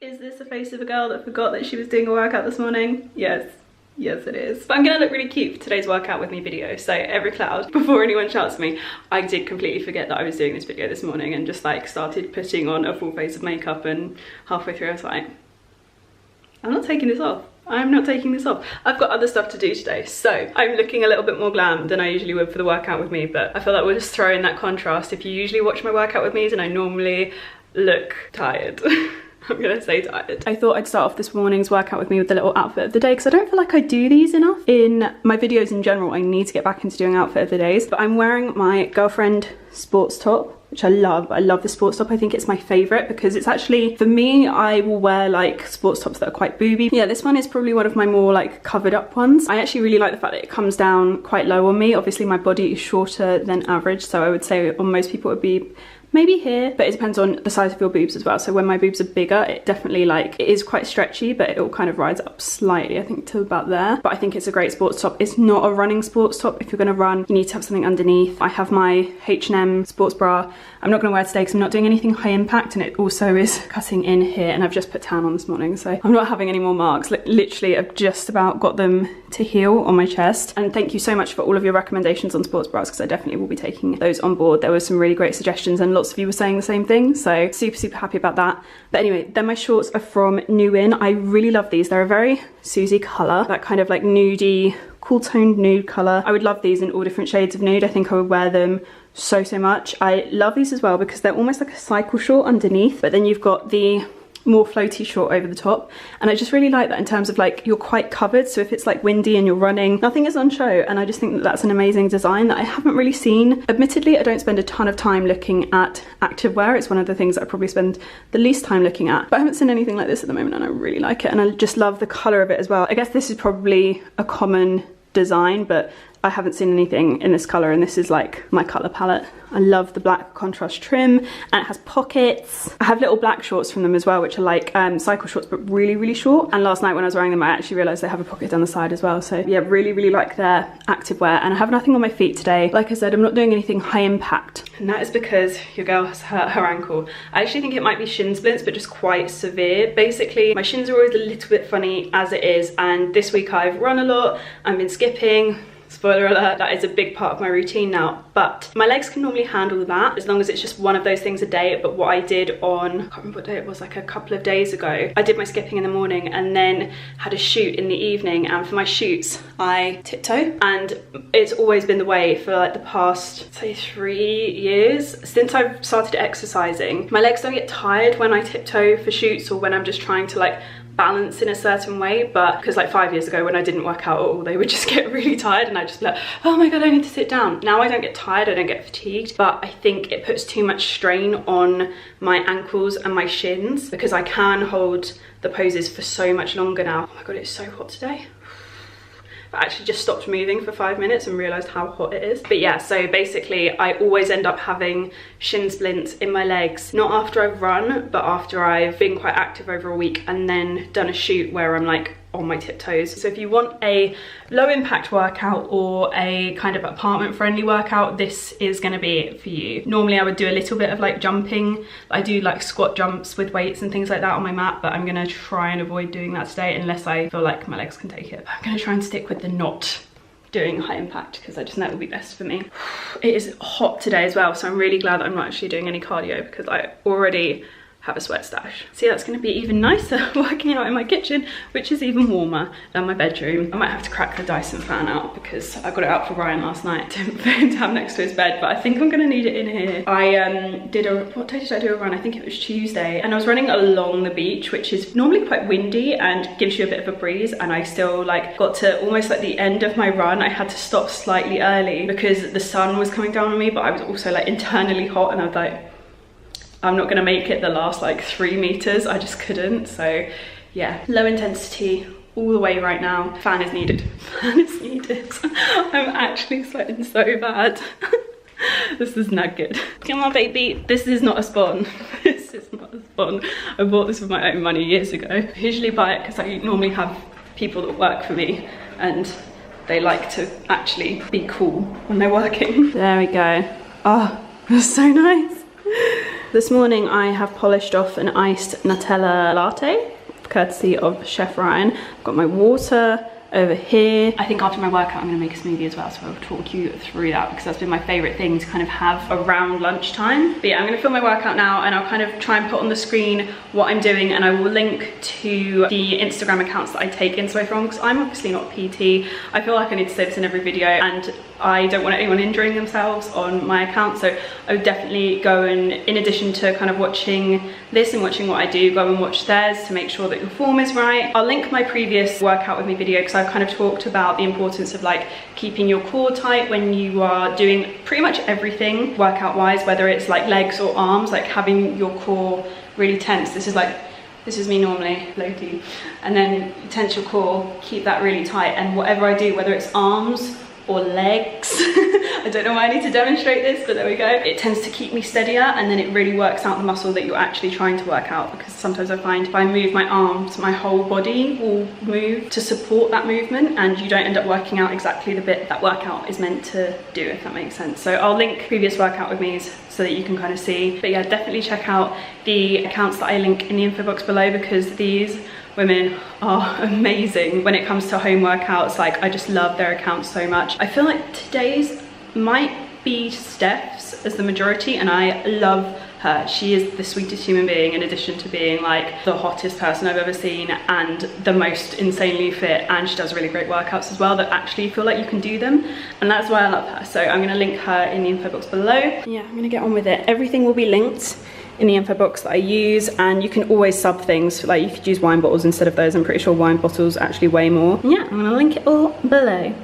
Is this a face of a girl that forgot that she was doing a workout this morning? Yes. Yes, it is. But I'm gonna look really cute for today's workout with me video. So every cloud, before anyone shouts at me, I did completely forget that I was doing this video this morning and just like started putting on a full face of makeup, and halfway through I was like, I'm not taking this off. I'm not taking this off. I've got other stuff to do today, so I'm looking a little bit more glam than I usually would for the workout with me, but I feel like we'll just throw in that contrast. If you usually watch my workout with me, then I normally look tired. I'm gonna say tired. I thought I'd start off this morning's workout with me with the little outfit of the day, because I don't feel like I do these enough in my videos in general. I need to get back into doing outfit of the days, but I'm wearing my girlfriend sports top, which I love. I love the sports top. I think it's my favorite because it's actually, for me, I will wear like sports tops that are quite booby. Yeah, this one is probably one of my more like covered up ones. I actually really like the fact that it comes down quite low on me. Obviously my body is shorter than average, so I would say on most people it would be maybe here, but it depends on the size of your boobs as well. So when my boobs are bigger, it definitely like, it is quite stretchy, but it all kind of rides up slightly, I think, to about there. But I think it's a great sports top. It's not a running sports top. If you're gonna run, you need to have something underneath. I have my H&M sports bra. I'm not gonna wear it today because I'm not doing anything high impact, and it also is cutting in here, and I've just put tan on this morning, so I'm not having any more marks. Literally, I've just about got them to heal on my chest. And thank you so much for all of your recommendations on sports bras, because I definitely will be taking those on board. There were some really great suggestions, and lots of you were saying the same thing, so super happy about that. But anyway, then my shorts are from New In. I really love these. They're a very Susie colour, that kind of like nudie, cool toned nude colour. I would love these in all different shades of nude. I think I would wear them so much. I love these as well because they're almost like a cycle short underneath, but then you've got the more floaty short over the top, and I just really like that in terms of like, you're quite covered, so if it's like windy and you're running, nothing is on show. And I just think that that's an amazing design that I haven't really seen. Admittedly, I don't spend a ton of time looking at activewear. It's one of the things that I probably spend the least time looking at, but I haven't seen anything like this at the moment, and I really like it, and I just love the colour of it as well. I guess this is probably a common design, but I haven't seen anything in this colour, and this is like my colour palette. I love the black contrast trim, and it has pockets. I have little black shorts from them as well, which are like cycle shorts, but really short. And last night when I was wearing them, I actually realised they have a pocket down the side as well. So yeah, really like their activewear. And I have nothing on my feet today. Like I said, I'm not doing anything high impact, and that is because your girl has hurt her ankle. I actually think it might be shin splints, but just quite severe. Basically, my shins are always a little bit funny as it is, and this week I've run a lot, I've been skipping. Spoiler alert, that is a big part of my routine now, but my legs can normally handle that as long as it's just one of those things a day. But what I did on, I can't remember what day it was, like a couple of days ago, I did my skipping in the morning and then had a shoot in the evening, and for my shoots I tiptoe, and it's always been the way for like the past, say, 3 years since I've started exercising. My legs don't get tired when I tiptoe for shoots or when I'm just trying to like balance in a certain way, but because like 5 years ago when I didn't work out at all, they would just get really tired, and I'd just be like, oh my god, I need to sit down. Now I don't get tired, I don't get fatigued, but I think it puts too much strain on my ankles and my shins because I can hold the poses for so much longer now. Oh my god, it's so hot today. I actually just stopped moving for 5 minutes and realised how hot it is. But yeah, so basically I always end up having shin splints in my legs, not after I've run, but after I've been quite active over a week and then done a shoot where I'm like on my tiptoes. So if you want a low impact workout or a kind of apartment friendly workout, this is going to be it for you. Normally I would do a little bit of like jumping. I do like squat jumps with weights and things like that on my mat, but I'm going to try and avoid doing that today unless I feel like my legs can take it. I'm going to try and stick with the not doing high impact because I just know it will be best for me. It is hot today as well, so I'm really glad that I'm not actually doing any cardio because I already have a sweat stash. See, that's going to be even nicer working out in my kitchen, which is even warmer than my bedroom. I might have to crack the Dyson fan out because I got it out for Ryan last night for him to have next to his bed, but I think I'm going to need it in here. I did a, what day did I do a run? I think it was Tuesday, and I was running along the beach, which is normally quite windy and gives you a bit of a breeze, and I still like got to almost like the end of my run. I had to stop slightly early because the sun was coming down on me, but I was also like internally hot, and I was like, I'm not gonna make it the last like 3 meters. I just couldn't. So yeah, low intensity all the way right now. Fan is needed. Fan is needed. I'm actually sweating so bad. This is not good. Come on, baby. This is not a spawn. This is not a spawn. I bought this with my own money years ago. I usually buy it because I normally have people that work for me and they like to actually be cool when they're working. There we go. Oh, that's so nice. This morning I have polished off an iced Nutella latte, courtesy of Chef Ryan. I've got my water over here. I think after my workout I'm gonna make a smoothie as well, so I'll talk you through that because that's been my favorite thing to kind of have around lunchtime. But yeah, I'm gonna film my workout now and I'll kind of try and put on the screen what I'm doing, and I will link to the Instagram accounts that I take inspo from, because I'm obviously not a PT. I feel like I need to say this in every video and I don't want anyone injuring themselves on my account, so I would definitely go and, in addition to kind of watching this and watching what I do, go and watch theirs to make sure that your form is right. I'll link my previous workout with me video because I've kind of talked about the importance of like keeping your core tight when you are doing pretty much everything workout wise, whether it's like legs or arms, like having your core really tense. This is me normally, low-key, and then you tense your core, keep that really tight, and whatever I do, whether it's arms or legs, I don't know why I need to demonstrate this, but there we go. It tends to keep me steadier, and then it really works out the muscle that you're actually trying to work out, because sometimes I find if I move my arms, my whole body will move to support that movement, and you don't end up working out exactly the bit that workout is meant to do, if that makes sense. So I'll link previous workout with me so that you can kind of see. But yeah, definitely check out the accounts that I link in the info box below, because these women are amazing when it comes to home workouts. Like, I just love their accounts so much. I feel like today's might be Steph's as the majority, and I love her. She is the sweetest human being, in addition to being like the hottest person I've ever seen and the most insanely fit, and she does really great workouts as well that actually feel like you can do them, and that's why I love her. So I'm going to link her in the info box below. Yeah, I'm going to get on with it. Everything will be linked in the info box that I use, and you can always sub things, like you could use wine bottles instead of those. I'm pretty sure wine bottles actually weigh more. Yeah, I'm gonna link it all below.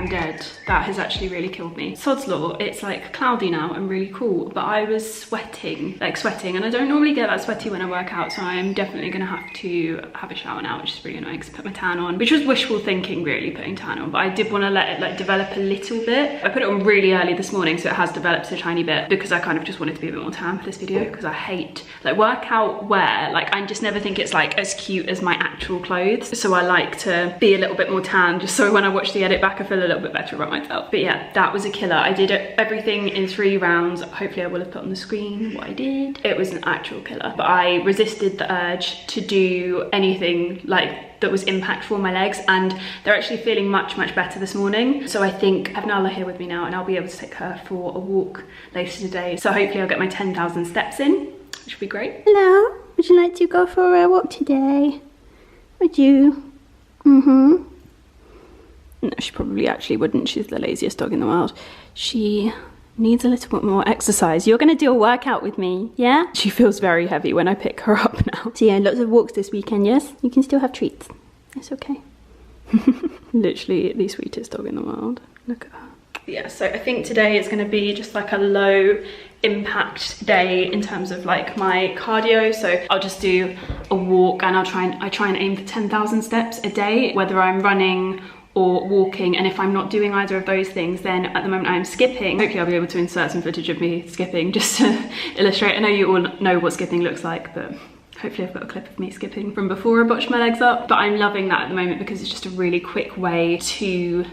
I'm dead. That has actually really killed me. Sod's law, it's like cloudy now and really cool, but I was sweating, and I don't normally get that sweaty when I work out, so I am definitely gonna have to have a shower now, which is really annoying because I put my tan on, which was wishful thinking really, putting tan on, but I did want to let it like develop a little bit. I put it on really early this morning, so it has developed a tiny bit because I kind of just wanted to be a bit more tan for this video, because I hate like workout wear. Like I just never think it's like as cute as my actual clothes, so I like to be a little bit more tan just so when I watch the edit back I feel a little bit better about myself. But yeah, that was a killer. I did everything in 3 rounds. Hopefully I will have put on the screen what I did. It was an actual killer, but I resisted the urge to do anything like that was impactful on my legs, and they're actually feeling much better this morning. So I think I have Nala here with me now, and I'll be able to take her for a walk later today. So hopefully I'll get my 10,000 steps in, which would be great. Hello, would you like to go for a walk today? Would you? No, she probably actually wouldn't. She's the laziest dog in the world. She needs a little bit more exercise. You're gonna do a workout with me, yeah? She feels very heavy when I pick her up now. So yeah, lots of walks this weekend, yes? You can still have treats. It's okay. Literally the sweetest dog in the world. Look at her. Yeah, so I think today is gonna be just like a low impact day in terms of like my cardio. So I'll just do a walk, and I try and aim for 10,000 steps a day, whether I'm running or walking. And if I'm not doing either of those things, then at the moment I'm skipping. Hopefully I'll be able to insert some footage of me skipping just to illustrate. I know you all know what skipping looks like, but hopefully I've got a clip of me skipping from before I botched my legs up. But I'm loving that at the moment because it's just a really quick way to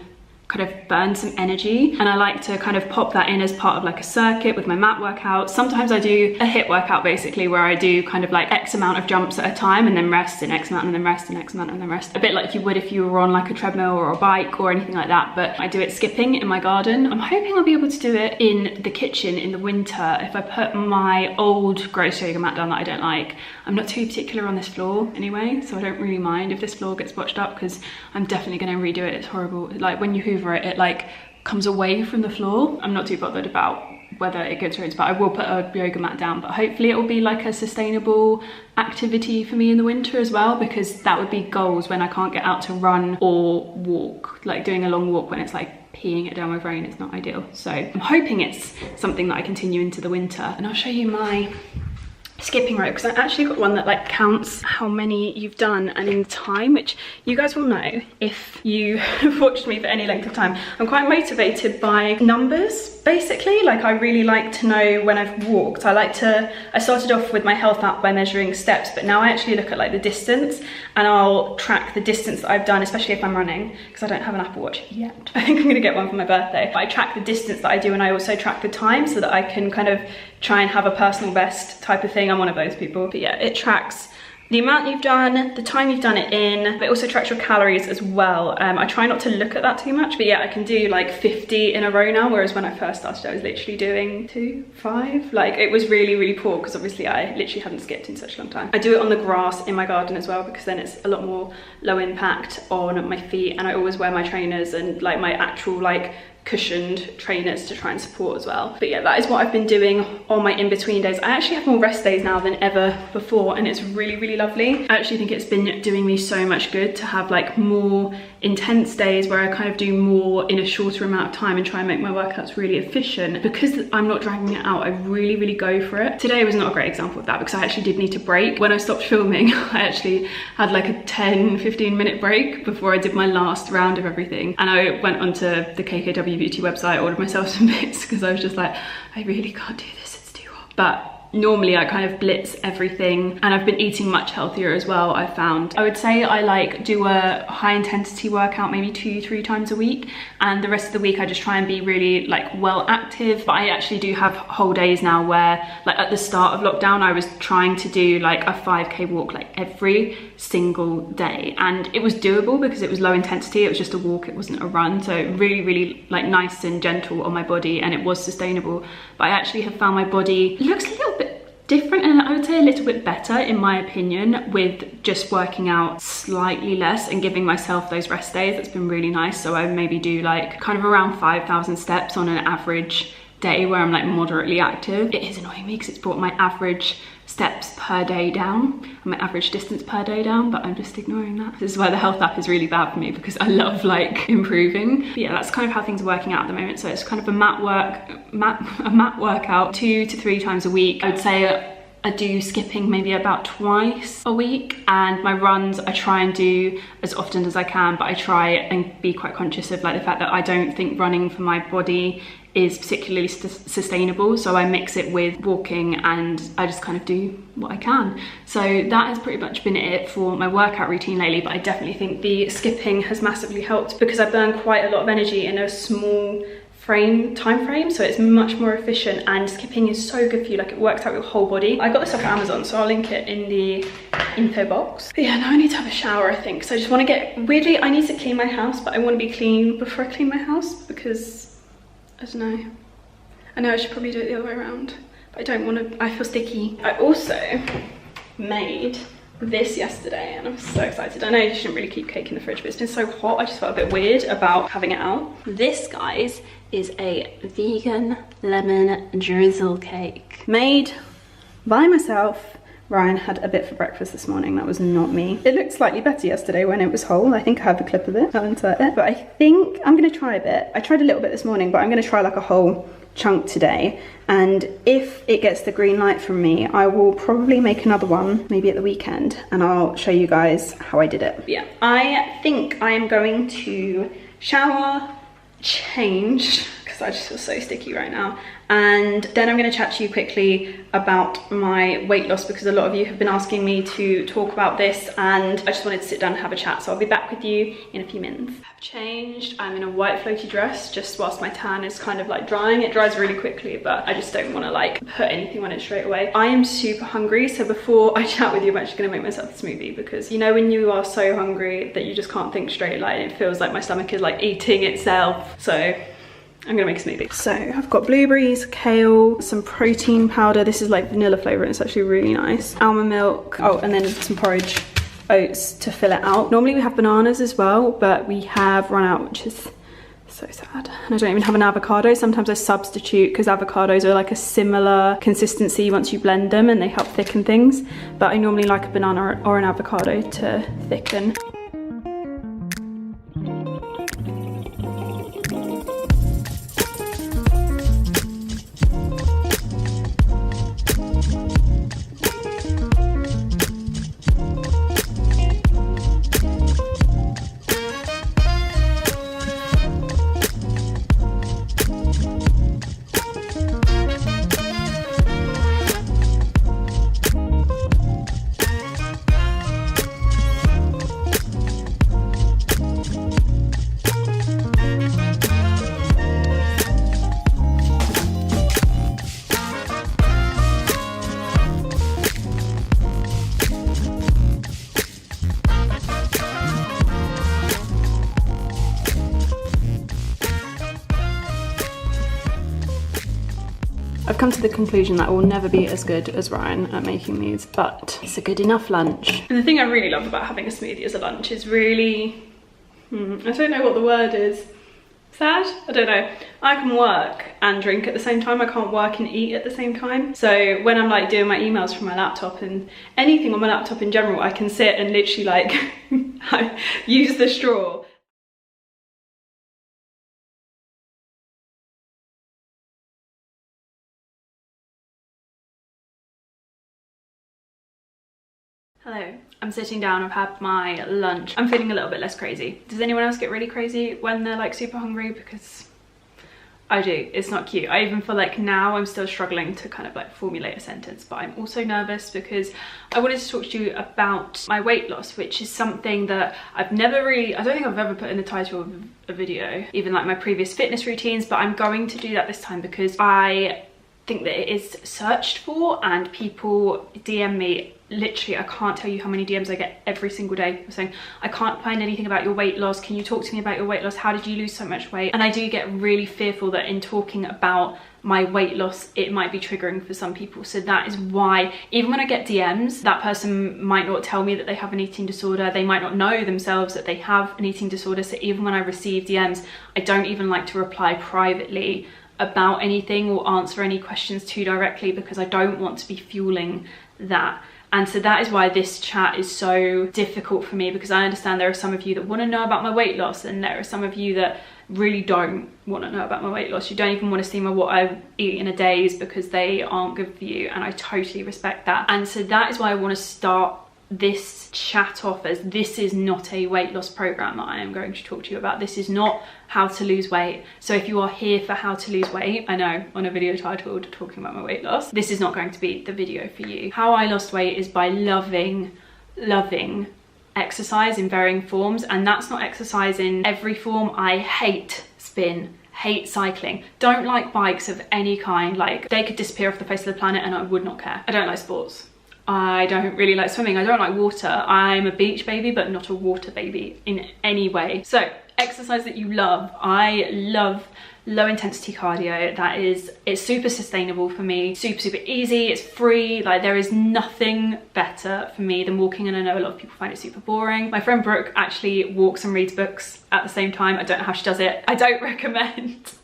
kind of burn some energy, and I like to kind of pop that in as part of like a circuit with my mat workout. Sometimes I do a HIIT workout basically, where I do kind of like X amount of jumps at a time and then rest, and X amount and then rest, and X amount and then rest, a bit like you would if you were on like a treadmill or a bike or anything like that. But I do it skipping in my garden. I'm hoping I'll be able to do it in the kitchen in the winter if I put my old gross yoga mat down that I don't like. I'm not too particular on this floor anyway, so I don't really mind if this floor gets botched up, because I'm definitely going to redo it. It's horrible. Like when you hoover it, it like comes away from the floor. I'm not too bothered about whether it gets rinsed, but I will put a yoga mat down. But hopefully it will be like a sustainable activity for me in the winter as well, because that would be goals when I can't get out to run or walk. Like doing a long walk when it's like peeing it down with rain, it's not ideal. So I'm hoping it's something that I continue into the winter. And I'll show you my skipping rope, because I actually got one that like counts how many you've done and in time, which you guys will know if you have watched me for any length of time. I'm quite motivated by numbers basically. Like I really like to know when I've walked. I started off with my health app by measuring steps, but now I actually look at like the distance, and I'll track the distance that I've done, especially if I'm running, because I don't have an Apple Watch yet. I think I'm gonna get one for my birthday. But I track the distance that I do, and I also track the time so that I can kind of try and have a personal best type of thing. I'm one of those people. But yeah, it tracks the amount you've done, the time you've done it in, but it also tracks your calories as well. I try not to look at that too much, but yeah, I can do like 50 in a row now, whereas when I first started I was literally doing 2, 5. Like it was really poor, because obviously I literally hadn't skipped in such a long time. I do it on the grass in my garden as well, because then it's a lot more low impact on my feet, and I always wear my trainers and like my actual like cushioned trainers to try and support as well. But yeah, that is what I've been doing on my in-between days. I actually have more rest days now than ever before, and it's really lovely. I actually think it's been doing me so much good to have like more intense days where I kind of do more in a shorter amount of time and try and make my workouts really efficient. Because I'm not dragging it out, I really go for it. Today was not a great example of that, because I actually did need to break. When I stopped filming, I actually had like a 10-15 minute break before I did my last round of everything, and I went onto the KKW Beauty website, ordered myself some bits, because I was just like, I really can't do this, it's too hot. But normally I kind of blitz everything, and I've been eating much healthier as well. I found I would say I like do a high intensity workout maybe 2-3 times a week, and the rest of the week I just try and be really like well active. But I actually do have whole days now where, like at the start of lockdown, I was trying to do like a 5k walk like every single day, and it was doable because it was low intensity. It was just a walk, it wasn't a run, so really like nice and gentle on my body, and it was sustainable. But I actually have found my body looks a little bit different, and I would say a little bit better in my opinion, with just working out slightly less and giving myself those rest days. That's been really nice. So I maybe do like kind of around 5,000 steps on an average day where I'm like moderately active. It is annoying me because it's brought my average steps per day down and my average distance per day down, but I'm just ignoring that. This is why the health app is really bad for me, because I love like improving. But yeah, that's kind of how things are working out at the moment. So it's kind of a mat workout 2 to 3 times a week. I would say I do skipping maybe about twice a week, and my runs I try and do as often as I can, but I try and be quite conscious of like the fact that I don't think running for my body is particularly sustainable, so I mix it with walking and I just kind of do what I can. So that has pretty much been it for my workout routine lately, but I definitely think the skipping has massively helped because I burn quite a lot of energy in a small time frame, so it's much more efficient, and skipping is so good for you. Like, it works out your whole body. I got this off Amazon, so I'll link it in the info box. But yeah, now I need to have a shower, I think. So I just want to get, weirdly, I need to clean my house, but I want to be clean before I clean my house because I don't know. I know I should probably do it the other way around, but I don't want to, I feel sticky. I also made this yesterday and I'm so excited. I know you shouldn't really keep cake in the fridge, but it's been so hot, I just felt a bit weird about having it out. This, guys, is a vegan lemon drizzle cake made by myself. Ryan had a bit for breakfast this morning. That was not me. It looked slightly better yesterday when it was whole. I think I have a clip of it. I'll insert it. But I think I'm gonna try a bit. I tried a little bit this morning, but I'm gonna try like a whole chunk today. And if it gets the green light from me, I will probably make another one, maybe at the weekend, and I'll show you guys how I did it. But yeah, I think I am going to shower, change, because I just feel so sticky right now, and then I'm going to chat to you quickly about my weight loss, because a lot of you have been asking me to talk about this and I just wanted to sit down and have a chat. So I'll be back with you in a few minutes. I've changed. I'm in a white floaty dress just whilst my tan is kind of like drying. It dries really quickly, but I just don't want to like put anything on it straight away. I am super hungry, so before I chat with you, I'm actually going to make myself a smoothie, because you know when you are so hungry that you just can't think straight, like it feels like my stomach is like eating itself. So I'm gonna make a smoothie. So I've got blueberries, kale, some protein powder. This is like vanilla flavor and it's actually really nice. Almond milk. Oh, and then some porridge oats to fill it out. Normally we have bananas as well, but we have run out, which is so sad. And I don't even have an avocado. Sometimes I substitute because avocados are like a similar consistency once you blend them and they help thicken things. But I normally like a banana or an avocado to thicken. I've come to the conclusion that I will never be as good as Ryan at making these, but it's a good enough lunch. And the thing I really love about having a smoothie as a lunch is really, I don't know what the word is. Sad? I don't know. I can work and drink at the same time. I can't work and eat at the same time. So when I'm like doing my emails from my laptop and anything on my laptop in general, I can sit and literally like use the straw. Hello, I'm sitting down, I've had my lunch. I'm feeling a little bit less crazy. Does anyone else get really crazy when they're like super hungry? Because I do, it's not cute. I even feel like now I'm still struggling to kind of like formulate a sentence, but I'm also nervous because I wanted to talk to you about my weight loss, which is something that I've never really, I don't think I've ever put in the title of a video, even like my previous fitness routines, but I'm going to do that this time because I think that it is searched for and people DM me. Literally, I can't tell you how many DMs I get every single day saying, I can't find anything about your weight loss. Can you talk to me about your weight loss? How did you lose so much weight? And I do get really fearful that in talking about my weight loss, it might be triggering for some people. So that is why, even when I get DMs, that person might not tell me that they have an eating disorder. They might not know themselves that they have an eating disorder. So even when I receive DMs, I don't even like to reply privately about anything or answer any questions too directly because I don't want to be fueling that. And so that is why this chat is so difficult for me, because I understand there are some of you that want to know about my weight loss, and there are some of you that really don't want to know about my weight loss. You don't even want to see what I eat in a day because they aren't good for you, and I totally respect that. And so that is why I want to start this chat off as this is not a weight loss program that I am going to talk to you about. This is not how to lose weight. So if you are here for how to lose weight, I know on a video titled talking about my weight loss, this is not going to be the video for you. How I lost weight is by loving exercise in varying forms, and that's not exercise in every form. I hate spin, hate cycling, don't like bikes of any kind. Like, they could disappear off the face of the planet and I would not care. I don't like sports. I don't really like swimming. I don't like water. I'm a beach baby, but not a water baby in any way. So exercise that you love. I love low intensity cardio. It's super sustainable for me, super easy, it's free. Like, there is nothing better for me than walking, and I know a lot of people find it super boring. My friend Brooke actually walks and reads books at the same time. I don't know how she does it. I don't recommend.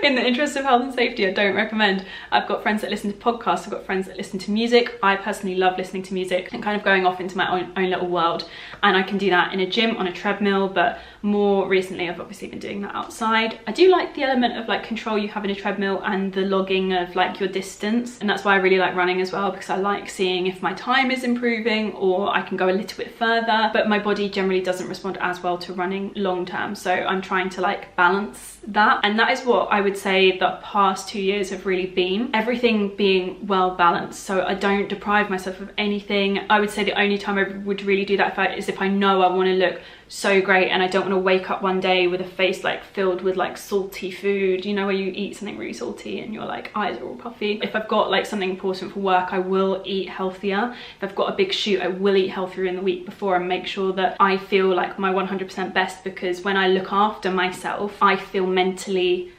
In the interest of health and safety, I don't recommend. I've got friends that listen to podcasts, I've got friends that listen to music. I personally love listening to music and kind of going off into my own little world, and I can do that in a gym on a treadmill, but more recently I've obviously been doing that outside. I do like the element of like control you have in a treadmill and the logging of like your distance, and that's why I really like running as well, because I like seeing if my time is improving or I can go a little bit further, but my body generally doesn't respond as well to running long term, so I'm trying to like balance that. And that is what I would say the past 2 years have really been, everything being well balanced, so I don't deprive myself of anything. I would say the only time I would really do that is if I know I want to look so great and I don't want to wake up one day with a face like filled with like salty food, you know, where you eat something really salty and your like eyes are all puffy. If I've got like something important for work, I will eat healthier. If I've got a big shoot, I will eat healthier in the week before and make sure that I feel like my 100% best, because when I look after myself, I feel mentally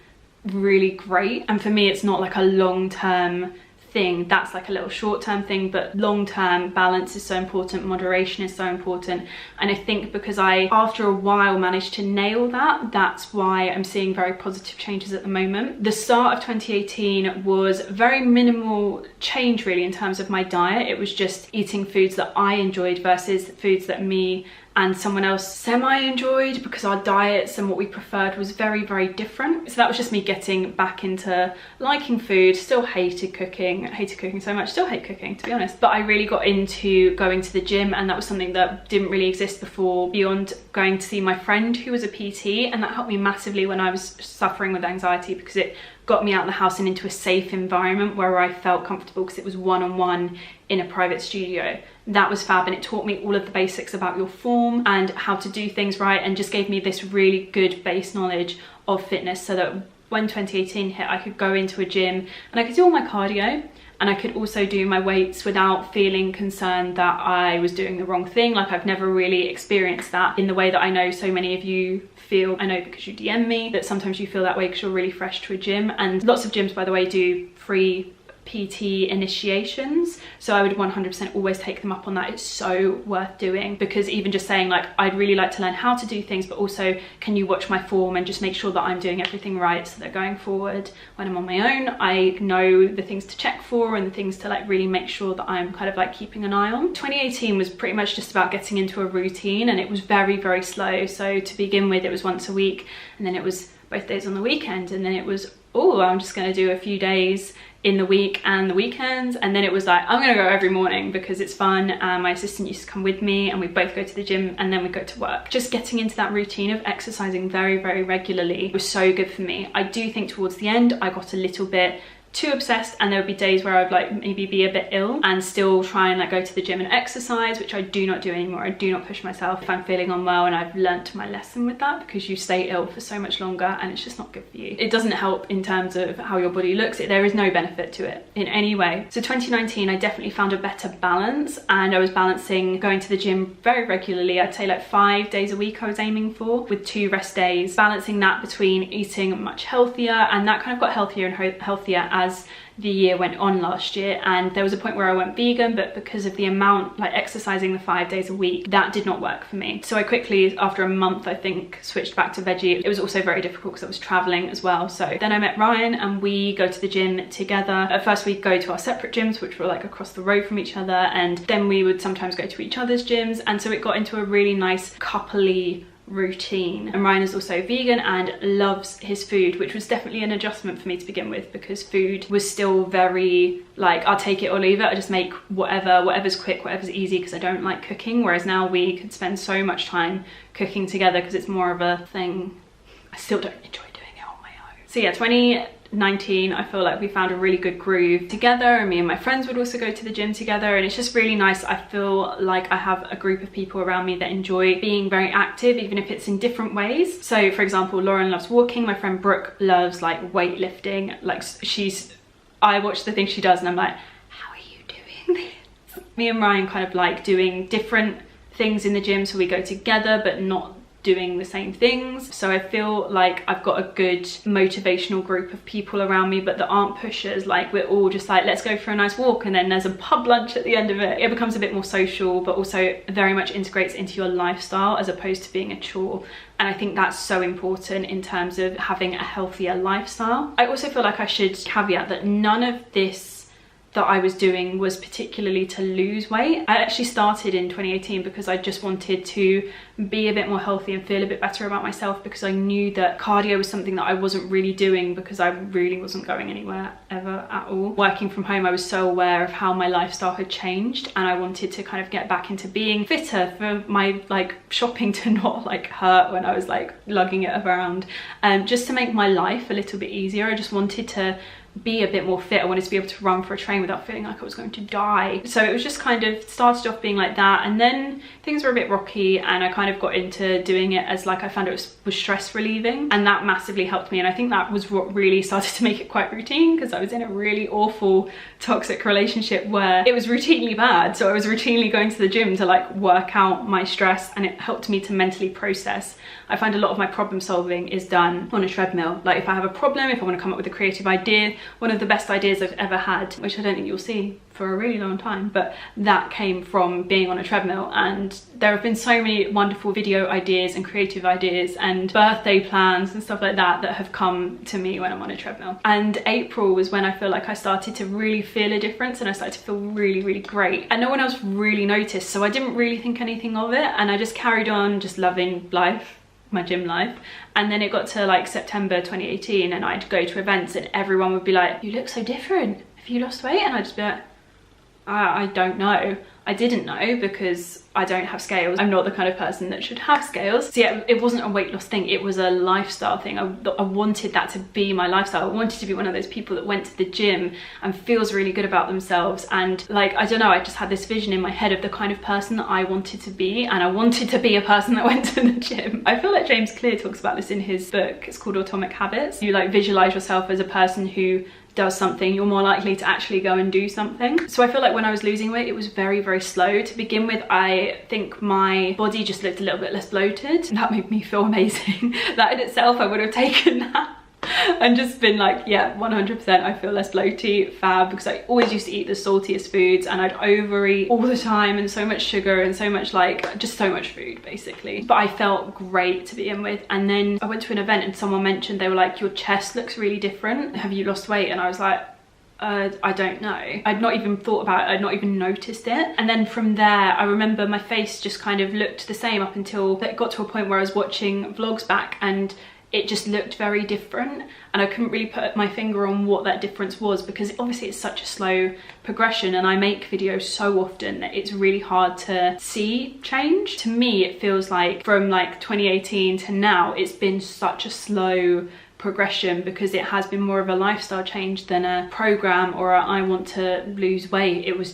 really great. And for me, it's not like a long-term thing, that's like a little short-term thing, but long-term balance is so important, moderation is so important. And I think because I after a while managed to nail that, that's why I'm seeing very positive changes at the moment. The start of 2018 was very minimal change really in terms of my diet. It was just eating foods that I enjoyed versus foods that me and someone else semi-enjoyed, because our diets and what we preferred was very different. So that was just me getting back into liking food. Still hated cooking so much, still hate cooking to be honest, but I really got into going to the gym, and that was something that didn't really exist before, beyond going to see my friend who was a PT, and that helped me massively when I was suffering with anxiety, because it got me out of the house and into a safe environment where I felt comfortable, because it was one-on-one in a private studio. That was fab, and it taught me all of the basics about your form and how to do things right, and just gave me this really good base knowledge of fitness, so that when 2018 hit, I could go into a gym and I could do all my cardio, and I could also do my weights without feeling concerned that I was doing the wrong thing. Like, I've never really experienced that in the way that I know so many of you feel. I know because you DM me that sometimes you feel that way because you're really fresh to a gym, and lots of gyms, by the way, do free PT initiations, so I would 100% always take them up on that. It's so worth doing, because even just saying like, I'd really like to learn how to do things, but also can you watch my form and just make sure that I'm doing everything right, so that going forward when I'm on my own, I know the things to check for and the things to like really make sure that I'm kind of like keeping an eye on. 2018 was pretty much just about getting into a routine, and it was very slow. So to begin with, it was once a week, and then it was both days on the weekend, and then it was, oh, I'm just going to do a few days in the week and the weekends, and then it was like, I'm gonna go every morning because it's fun. My assistant used to come with me, and we both go to the gym and then we go to work. Just getting into that routine of exercising very regularly was so good for me. I do think towards the end I got a little bit too obsessed, and there would be days where I'd like maybe be a bit ill and still try and like go to the gym and exercise, which I do not do anymore. I do not push myself if I'm feeling unwell, and I've learnt my lesson with that, because you stay ill for so much longer and it's just not good for you. It doesn't help in terms of how your body looks. There is no benefit to it in any way. So 2019, I definitely found a better balance, and I was balancing going to the gym very regularly. I'd say like 5 days a week I was aiming for, with 2 rest days, balancing that between eating much healthier, and that kind of got healthier and healthier as the year went on last year, and there was a point where I went vegan, but because of the amount, like exercising the 5 days a week, that did not work for me. So I quickly, after a month I think, switched back to veggie. It was also very difficult because I was traveling as well. So then I met Ryan and we go to the gym together. At first we'd go to our separate gyms, which were like across the road from each other, and then we would sometimes go to each other's gyms, and so it got into a really nice coupley routine. And Ryan is also vegan and loves his food, which was definitely an adjustment for me to begin with, because food was still very like, I'll take it or leave it. I just make whatever's quick, whatever's easy, because I don't like cooking. Whereas now we could spend so much time cooking together because it's more of a thing. I still don't enjoy doing it on my own. So yeah, 2019, I feel like we found a really good groove together, and me and my friends would also go to the gym together, and it's just really nice. I feel like I have a group of people around me that enjoy being very active, even if it's in different ways. So for example, Lauren loves walking, my friend Brooke loves like weightlifting. Like I watch the things she does and I'm like, how are you doing this? Me and Ryan kind of like doing different things in the gym, so we go together but not doing the same things. So I feel like I've got a good motivational group of people around me, but that aren't pushers. Like we're all just like, let's go for a nice walk, and then there's a pub lunch at the end of it. It becomes a bit more social, but also very much integrates into your lifestyle as opposed to being a chore. And I think that's so important in terms of having a healthier lifestyle. I also feel like I should caveat that none of this that I was doing was particularly to lose weight. I actually started in 2018 because I just wanted to be a bit more healthy and feel a bit better about myself, because I knew that cardio was something that I wasn't really doing because I really wasn't going anywhere ever at all. Working from home, I was so aware of how my lifestyle had changed, and I wanted to kind of get back into being fitter for my like shopping to not like hurt when I was like lugging it around, just to make my life a little bit easier. I just wanted to be a bit more fit. I wanted to be able to run for a train without feeling like I was going to die. So it was just kind of started off being like that, and then things were a bit rocky, and I kind of got into doing it as like, I found it was stress relieving, and that massively helped me. And I think that was what really started to make it quite routine, because I was in a really awful toxic relationship where it was routinely bad. So I was routinely going to the gym to like work out my stress, and it helped me to mentally process. I find a lot of my problem solving is done on a treadmill. Like if I have a problem, if I want to come up with a creative idea, one of the best ideas I've ever had, which I don't think you'll see for a really long time, but that came from being on a treadmill. And there have been so many wonderful video ideas and creative ideas and birthday plans and stuff like that that have come to me when I'm on a treadmill. And April was when I feel like I started to really feel a difference, and I started to feel really, really great. And no one else really noticed, so I didn't really think anything of it, and I just carried on just loving life, my gym life. And then it got to like September 2018, and I'd go to events and everyone would be like, you look so different, have you lost weight? And I'd just be like, I don't know. I didn't know because I don't have scales. I'm not the kind of person that should have scales. So yeah, it wasn't a weight loss thing, it was a lifestyle thing. I wanted that to be my lifestyle. I wanted to be one of those people that went to the gym and feels really good about themselves. And like, I don't know, I just had this vision in my head of the kind of person that I wanted to be, and I wanted to be a person that went to the gym. I feel like James Clear talks about this in his book. It's called Atomic Habits. You like visualize yourself as a person who does something, you're more likely to actually go and do something. So I feel like when I was losing weight, it was very, very slow. To begin with, I think my body just looked a little bit less bloated, and that made me feel amazing. That in itself, I would have taken that and just been like, yeah, 100% I feel less bloaty, fab, because I always used to eat the saltiest foods, and I'd overeat all the time, and so much sugar and so much like, just so much food basically. But I felt great to begin with. And then I went to an event and someone mentioned, they were like, your chest looks really different, have you lost weight? And I was like, I don't know. I'd not even thought about it, I'd not even noticed it. And then from there, I remember my face just kind of looked the same up until it got to a point where I was watching vlogs back, and it just looked very different, and I couldn't really put my finger on what that difference was, because obviously it's such a slow progression, and I make videos so often that it's really hard to see change. To me, it feels like from like 2018 to now, it's been such a slow progression, because it has been more of a lifestyle change than a program or a, I want to lose weight. It's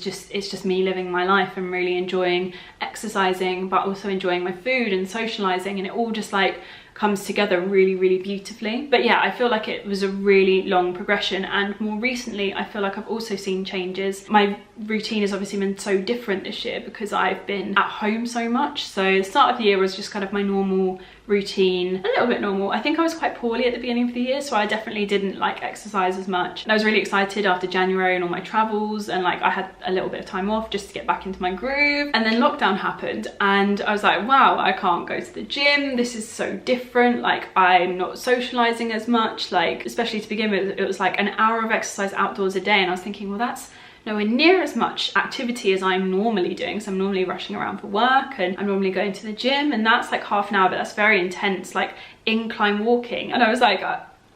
just me living my life and really enjoying exercising, but also enjoying my food and socializing, and it all just like comes together really beautifully. But yeah, I feel like it was a really long progression, and more recently I feel like I've also seen changes. My routine has obviously been so different this year because I've been at home so much. So the start of the year was just kind of my normal routine, a little bit normal. I think I was quite poorly at the beginning of the year, so I definitely didn't like exercise as much, and I was really excited after January and all my travels, and like I had a little bit of time off just to get back into my groove. And then lockdown happened and I was like, wow, I can't go to the gym, this is so different, like I'm not socializing as much, like especially to begin with. It was like an hour of exercise outdoors a day, and I was thinking, well, that's nowhere near as much activity as I'm normally doing. So I'm normally rushing around for work and I'm normally going to the gym, and that's like half an hour, but that's very intense, like incline walking. And I was like,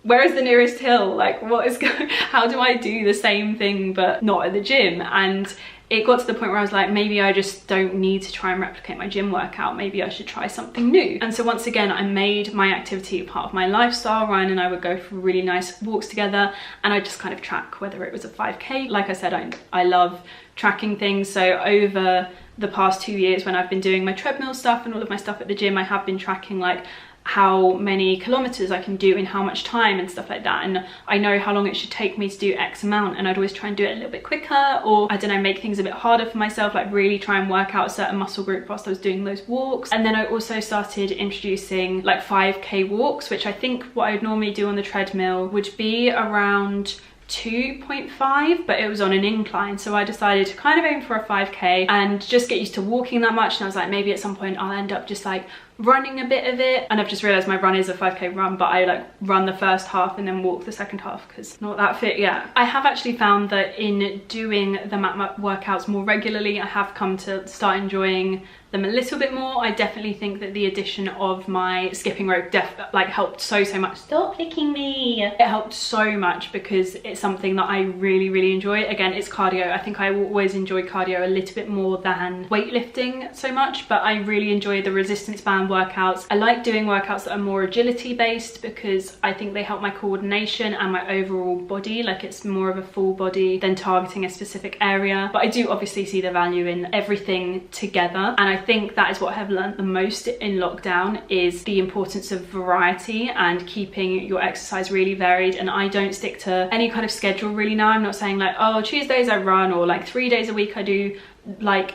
where is the nearest hill? Like what is going, how do I do the same thing but not at the gym? And it got to the point where I was like, maybe I just don't need to try and replicate my gym workout. Maybe I should try something new. And so once again, I made my activity part of my lifestyle. Ryan and I would go for really nice walks together, and I just kind of track whether it was a 5K. Like I said, I love tracking things. So over the past 2 years when I've been doing my treadmill stuff and all of my stuff at the gym, I have been tracking like how many kilometers I can do in how much time and stuff like that, and I know how long it should take me to do X amount, and I'd always try and do it a little bit quicker, or I don't know, make things a bit harder for myself, like really try and work out a certain muscle group whilst I was doing those walks. And then I also started introducing like 5K walks, which I think what I would normally do on the treadmill would be around 2.5, but it was on an incline, so I decided to kind of aim for a 5K and just get used to walking that much. And I was like, maybe at some point I'll end up just like running a bit of it, and I've just realized my run is a 5K run, but I like run the first half and then walk the second half because not that fit yet. I have actually found that in doing the mat workouts more regularly, I have come to start enjoying them a little bit more. I definitely think that the addition of my skipping rope like helped so much. Stop licking me. It helped so much because it's something that I really enjoy. Again, it's cardio. I think I always enjoy cardio a little bit more than weightlifting so much, but I really enjoy the resistance band workouts. I like doing workouts that are more agility based because I think they help my coordination and my overall body. Like it's more of a full body than targeting a specific area. But I do obviously see the value in everything together, and I think that is what I have learned the most in lockdown, is the importance of variety and keeping your exercise really varied. And I don't stick to any kind of schedule really now. I'm not saying like, oh, Tuesdays I run, or like 3 days a week I do like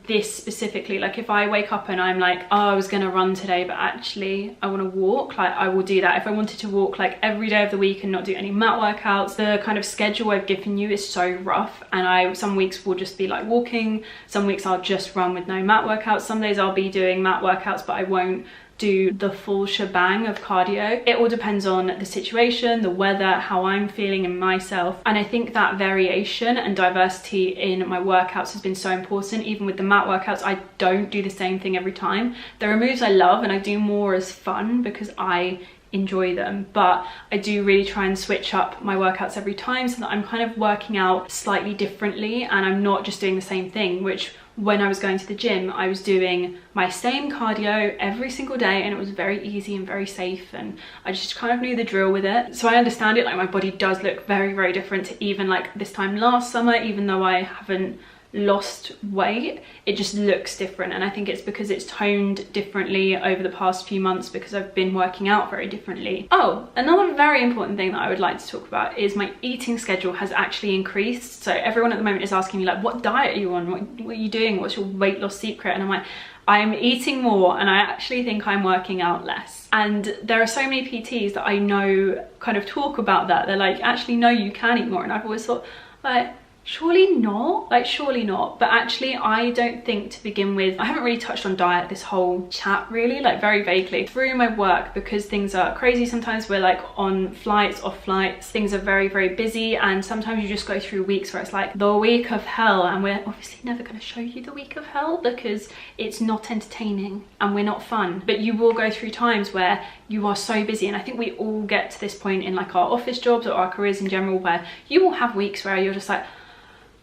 this specifically. Like if I wake up and I'm like, oh, I was gonna run today but actually I want to walk, like I will do that. If I wanted to walk like every day of the week and not do any mat workouts, the kind of schedule I've given you is so rough, and some weeks will just be like walking, some weeks I'll just run with no mat workouts, some days I'll be doing mat workouts but I won't do the full shebang of cardio. It all depends on the situation, the weather, how I'm feeling in myself. And I think that variation and diversity in my workouts has been so important. Even with the mat workouts, I don't do the same thing every time. There are moves I love and I do more as fun because I enjoy them, but I do really try and switch up my workouts every time so that I'm kind of working out slightly differently and I'm not just doing the same thing, which when I was going to the gym, I was doing my same cardio every single day and it was very easy and very safe, and I just kind of knew the drill with it. So I understand it, like my body does look very different to even like this time last summer. Even though I haven't lost weight, it just looks different, and I think it's because it's toned differently over the past few months because I've been working out very differently. Oh, another very important thing that I would like to talk about is my eating schedule has actually increased. So everyone at the moment is asking me like, what diet are you on, what are you doing, what's your weight loss secret? And I'm like, I'm eating more and I actually think I'm working out less. And there are so many PTs that I know kind of talk about that. They're like, actually no, you can eat more. And I've always thought like, surely not, like surely not. But actually I don't think, to begin with, I haven't really touched on diet this whole chat really, like very vaguely. Through my work, because things are crazy sometimes, we're like on flights, off flights, things are very busy, and sometimes you just go through weeks where it's like the week of hell, and we're obviously never going to show you the week of hell because it's not entertaining and we're not fun. But you will go through times where you are so busy, and I think we all get to this point in like our office jobs or our careers in general where you will have weeks where you're just like,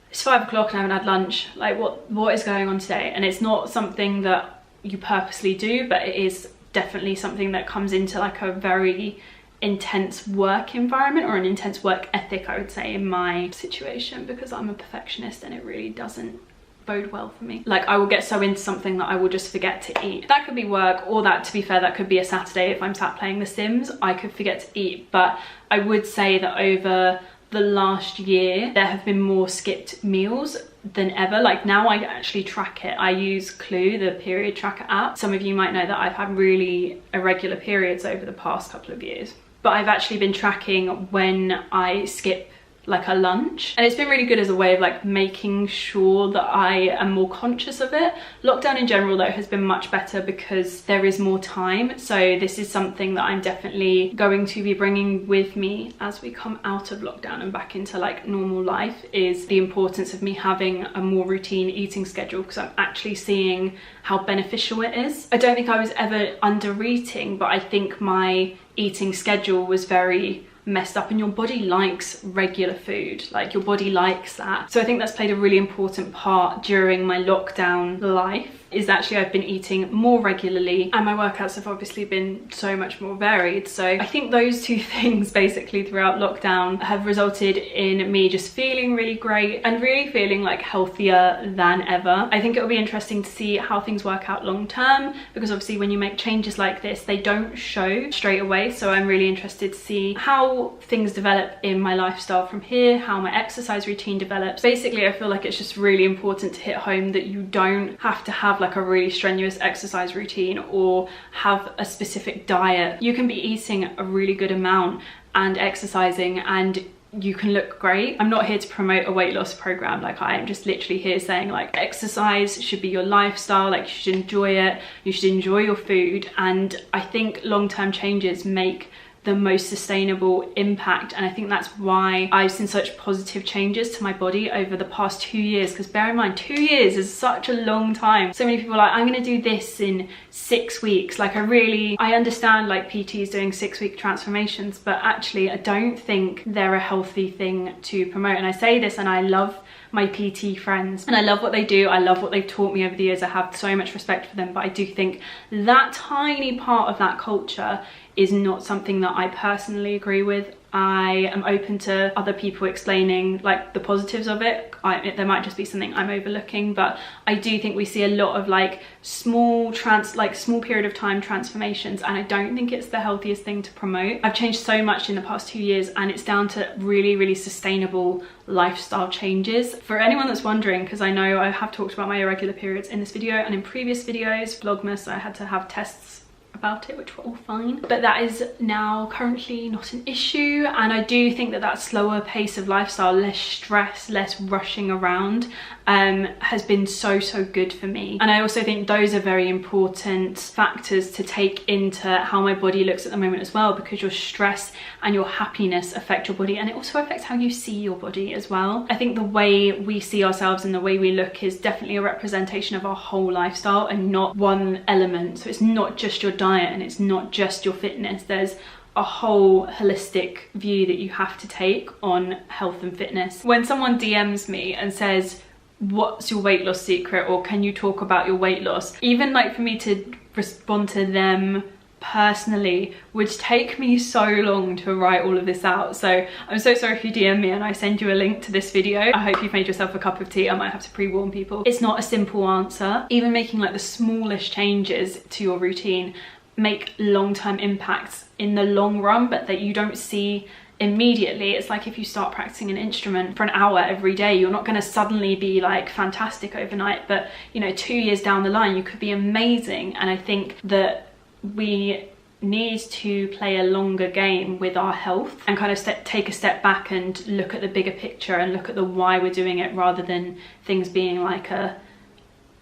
it's 5 o'clock and I haven't had lunch, like what is going on today? And it's not something that you purposely do, but it is definitely something that comes into like a very intense work environment, or an intense work ethic, I would say, in my situation, because I'm a perfectionist and it really doesn't bode well for me. Like, I will get so into something that I will just forget to eat. That could be work, or that, to be fair, that could be a Saturday if I'm sat playing The Sims. I could forget to eat, but I would say that over the last year there have been more skipped meals than ever. Like, now I actually track it. I use Clue, the period tracker app. Some of you might know that I've had really irregular periods over the past couple of years, but I've actually been tracking when I skip like a lunch, and it's been really good as a way of like making sure that I am more conscious of it. Lockdown in general though has been much better because there is more time, so this is something that I'm definitely going to be bringing with me as we come out of lockdown and back into like normal life, is the importance of me having a more routine eating schedule, because I'm actually seeing how beneficial it is. I don't think I was ever under eating, but I think my eating schedule was very messed up, and your body likes regular food, like your body likes that. So I think that's played a really important part during my lockdown life, is actually I've been eating more regularly, and my workouts have obviously been so much more varied. So I think those two things basically throughout lockdown have resulted in me just feeling really great and really feeling like healthier than ever. I think it'll be interesting to see how things work out long term, because obviously when you make changes like this, they don't show straight away. So I'm really interested to see how things develop in my lifestyle from here, how my exercise routine develops. Basically, I feel like it's just really important to hit home that you don't have to have like a really strenuous exercise routine or have a specific diet. You can be eating a really good amount and exercising, and you can look great. I'm not here to promote a weight loss program. Like, I am just literally here saying like exercise should be your lifestyle, like you should enjoy it, you should enjoy your food. And I think long-term changes make the most sustainable impact, and I think that's why I've seen such positive changes to my body over the past 2 years, because bear in mind 2 years is such a long time. So many people are like, I'm gonna do this in 6 weeks. Like, I understand like PTs doing 6-week transformations, but actually I don't think they're a healthy thing to promote. And I say this, and I love my PT friends and I love what they do, I love what they've taught me over the years, I have so much respect for them, but I do think that tiny part of that culture is not something that I personally agree with. I am open to other people explaining like the positives of it. There might just be something I'm overlooking, but I do think we see a lot of like small period of time transformations, and I don't think it's the healthiest thing to promote. I've changed so much in the past 2 years, and it's down to really, really sustainable lifestyle changes. For anyone that's wondering, because I know I have talked about my irregular periods in this video and in previous videos, Vlogmas, I had to have tests about it, which were all fine, but that is now currently not an issue. And I do think that that slower pace of lifestyle, less stress, less rushing around, has been so good for me. And I also think those are very important factors to take into how my body looks at the moment as well, because your stress and your happiness affect your body, and it also affects how you see your body as well. I think the way we see ourselves and the way we look is definitely a representation of our whole lifestyle and not one element. So it's not just your diet and it's not just your fitness. There's a whole holistic view that you have to take on health and fitness. When someone DMs me and says, what's your weight loss secret, or can you talk about your weight loss, even like for me to respond to them personally would take me so long to write all of this out. So I'm so sorry if you DM me and I send you a link to this video. I hope you've made yourself a cup of tea. I might have to pre-warn people. It's not a simple answer. Even making like the smallest changes to your routine make long-term impacts in the long run, but that you don't see immediately. It's like if you start practicing an instrument for an hour every day, you're not going to suddenly be like fantastic overnight, but you know, 2 years down the line you could be amazing. And I think that we need to play a longer game with our health and kind of take a step back and look at the bigger picture and look at the why we're doing it, rather than things being like a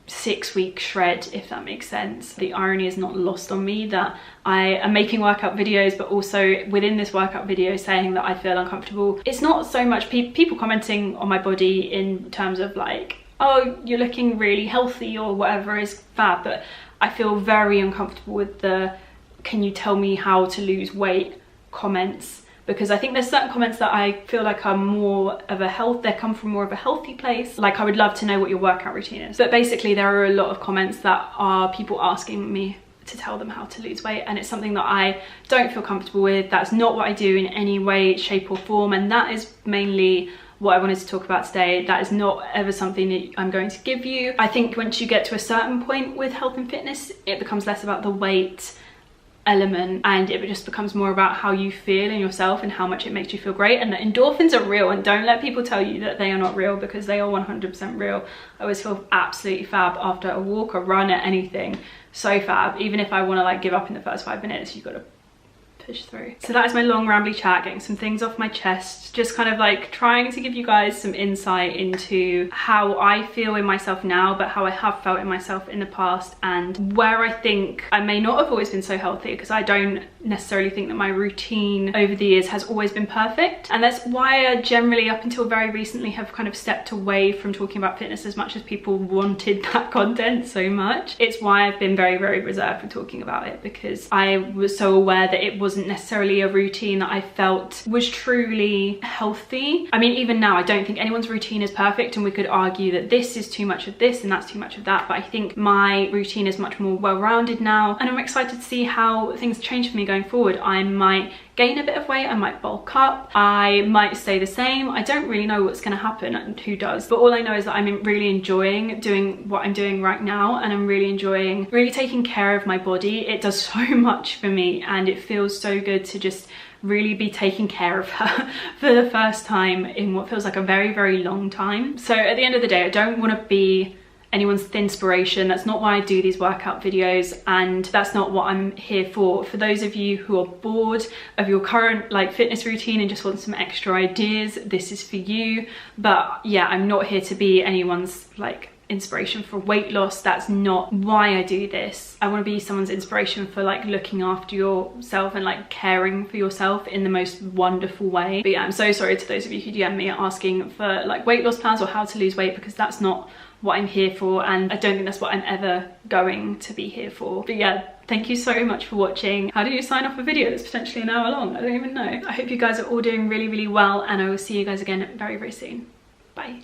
6-week shred, if that makes sense. The irony is not lost on me that I am making workout videos, but also within this workout video saying that I feel uncomfortable. It's not so much people commenting on my body in terms of like, oh, you're looking really healthy or whatever is fab, but I feel very uncomfortable with the can you tell me how to lose weight comments, because I think there's certain comments that I feel like are more of a they come from more of a healthy place. Like, I would love to know what your workout routine is. But basically there are a lot of comments that are people asking me to tell them how to lose weight, and it's something that I don't feel comfortable with. That's not what I do in any way, shape or form, and that is mainly what I wanted to talk about today. That is not ever something that I'm going to give you. I think once you get to a certain point with health and fitness, it becomes less about the weight element and it just becomes more about how you feel in yourself and how much it makes you feel great. And the endorphins are real, and don't let people tell you that they are not real, because they are 100% real. I always feel absolutely fab after a walk, a run, or anything. So fab. Even if I want to like give up in the first 5 minutes, you've got to push through. So that is my long rambly chat, getting some things off my chest, just kind of like trying to give you guys some insight into how I feel in myself now, but how I have felt in myself in the past, and where I think I may not have always been so healthy, because I don't necessarily think that my routine over the years has always been perfect. And that's why I generally, up until very recently, have kind of stepped away from talking about fitness as much as people wanted that content so much. It's why I've been very, very reserved for talking about it, because I was so aware that it wasn't necessarily a routine that I felt was truly healthy. I mean, even now, I don't think anyone's routine is perfect, and we could argue that this is too much of this and that's too much of that, but I think my routine is much more well-rounded now, and I'm excited to see how things change for me going forward. I might gain a bit of weight, I might bulk up, I might stay the same. I don't really know what's going to happen, and who does, but all I know is that I'm really enjoying doing what I'm doing right now, and I'm really enjoying really taking care of my body. It does so much for me, and it feels so good to just really be taking care of her for the first time in what feels like a very, very long time. So at the end of the day, I don't want to be anyone's inspiration. That's not why I do these workout videos, and that's not what I'm here for. For those of you who are bored of your current like fitness routine and just want some extra ideas, this is for you. But yeah, I'm not here to be anyone's like inspiration for weight loss. That's not why I do this. I want to be someone's inspiration for like looking after yourself and like caring for yourself in the most wonderful way. But yeah, I'm so sorry to those of you who DM me asking for like weight loss plans or how to lose weight, because that's not what I'm here for, and I don't think that's what I'm ever going to be here for. But yeah, thank you so much for watching. How do you sign off a video that's potentially an hour long? I don't even know. I hope you guys are all doing really, really well, and I will see you guys again very, very soon. Bye.